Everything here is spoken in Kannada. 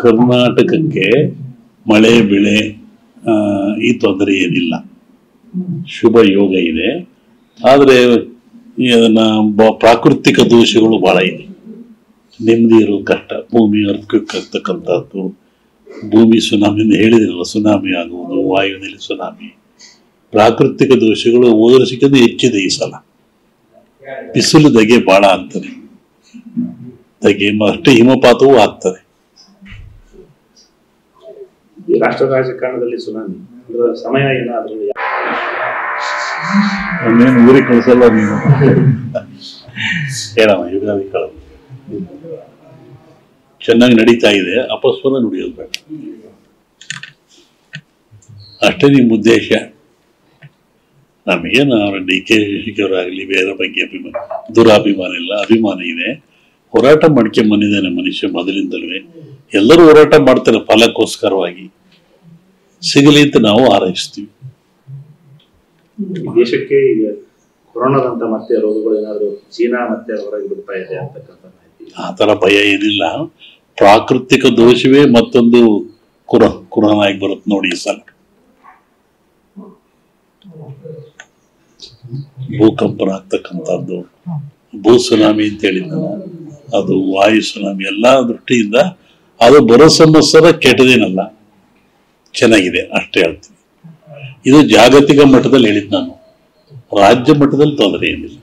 ಕರ್ನಾಟಕಕ್ಕೆ ಮಳೆ ಬೆಳೆ ಈ ತೊಂದರೆ ಏನಿಲ್ಲ, ಶುಭ ಯೋಗ ಇದೆ. ಆದರೆ ಪ್ರಾಕೃತಿಕ ದೋಷಗಳು ಬಹಳ ಇದೆ. ನೆಮ್ಮದಿ ಇರೋ ಕಷ್ಟ, ಭೂಮಿ ಅರ್ಥಕ್ವಿಕ್ ಆಗ್ತಕ್ಕಂಥದ್ದು, ಭೂಮಿ ಸುನಾಮಿ ಹೇಳಿದ್ರಲ್ಲ, ಸುನಾಮಿ ಆಗುವುದು, ವಾಯುವಿನಲ್ಲಿ ಸುನಾಮಿ, ಪ್ರಾಕೃತಿಕ ದೋಷಗಳು ಹೋದ ವರ್ಷಕ್ಕಿಂತ ಹೆಚ್ಚಿದೆ ಈ ಸಲ. ಬಿಸಿಲು ಧಗೆ ಬಹಳ ಆಗ್ತದೆ, ಧಗೆ ಅಷ್ಟೇ ಹಿಮಪಾತವೂ ಆಗ್ತದೆ. ರಾಷ್ಟ್ರ ರಾಜಕಾರಣದಲ್ಲಿ ಸುನಾಮಿ ಸಮಯ ಏನಾದರೂ ಒಂದೇನು ಊರಿಗೆ ಕಳಿಸಲ್ಲ ನೀನು ಹೇಳಮ್ಮ. ಯುಗಾದಿ ಕಳ ಚೆನ್ನಾಗಿ ನಡೀತಾ ಇದೆ, ಅಪಸ್ವರ ನುಡಿಯೋದು ಬೇಡ ಅಷ್ಟೇ ನಿಮ್ಮ ಉದ್ದೇಶ. ನಮಗೇನು ಅವರ DK ಶಿವರಾಗಲಿ ಬೇರೆ ಬಗ್ಗೆ ದುರಾಭಿಮಾನ ಇಲ್ಲ, ಅಭಿಮಾನ ಇದೆ. ಹೋರಾಟ ಮಾಡ್ಕೊಂಬಂದಿದ್ದಾನೆ ಮನುಷ್ಯ ಮೊದಲಿಂದಲೇ. ಎಲ್ಲರೂ ಹೋರಾಟ ಮಾಡ್ತಾರೆ ಫಲಕ್ಕೋಸ್ಕರವಾಗಿ, ಸಿಗಲಿ ಅಂತ ನಾವು ಹಾರೈಸ್ತೀವಿ. ದೇಶಕ್ಕೆ ಈಗ ಕೊರೋನಾದಂತ ಮತ್ತೆ ರೋಗಗಳು ಏನಾದ್ರು ಚೀನಾ ಮತ್ತೆ ಹೊರಗೆ ಬಿಡ್ತಾ ಇದೆ ಅಂತಕ್ಕಂಥ ಮಾಹಿತಿ. ಆ ತರ ಭಯ ಏನಿಲ್ಲ. ಪ್ರಾಕೃತಿಕ ದೋಷವೇ ಮತ್ತೊಂದು ಕುರಾನ್ ಆಗಿ ಬರುತ್ತೆ ನೋಡಿ ಈ ಸಲ. ಭೂಕಂಪನ ಆಗ್ತಕ್ಕಂಥದ್ದು, ಭೂ ಸುನಾಮಿ ಅಂತ ಹೇಳಿದ್ನಲ್ಲ, ಅದು ವಾಯು ಸುನಾಮಿ, ಎಲ್ಲಾ ದೃಷ್ಟಿಯಿಂದ ಅದು ಬರೋ ಸಂವತ್ಸರ ಕೆಟ್ಟದೇನಲ್ಲ, ಚೆನ್ನಾಗಿದೆ ಅಷ್ಟೇ ಹೇಳ್ತೀನಿ. ಇದು ಜಾಗತಿಕ ಮಟ್ಟದಲ್ಲಿ ಹೇಳಿದ್ ನಾನು, ರಾಜ್ಯ ಮಟ್ಟದಲ್ಲಿ ತೊಂದರೆ ಏನಿಲ್ಲ.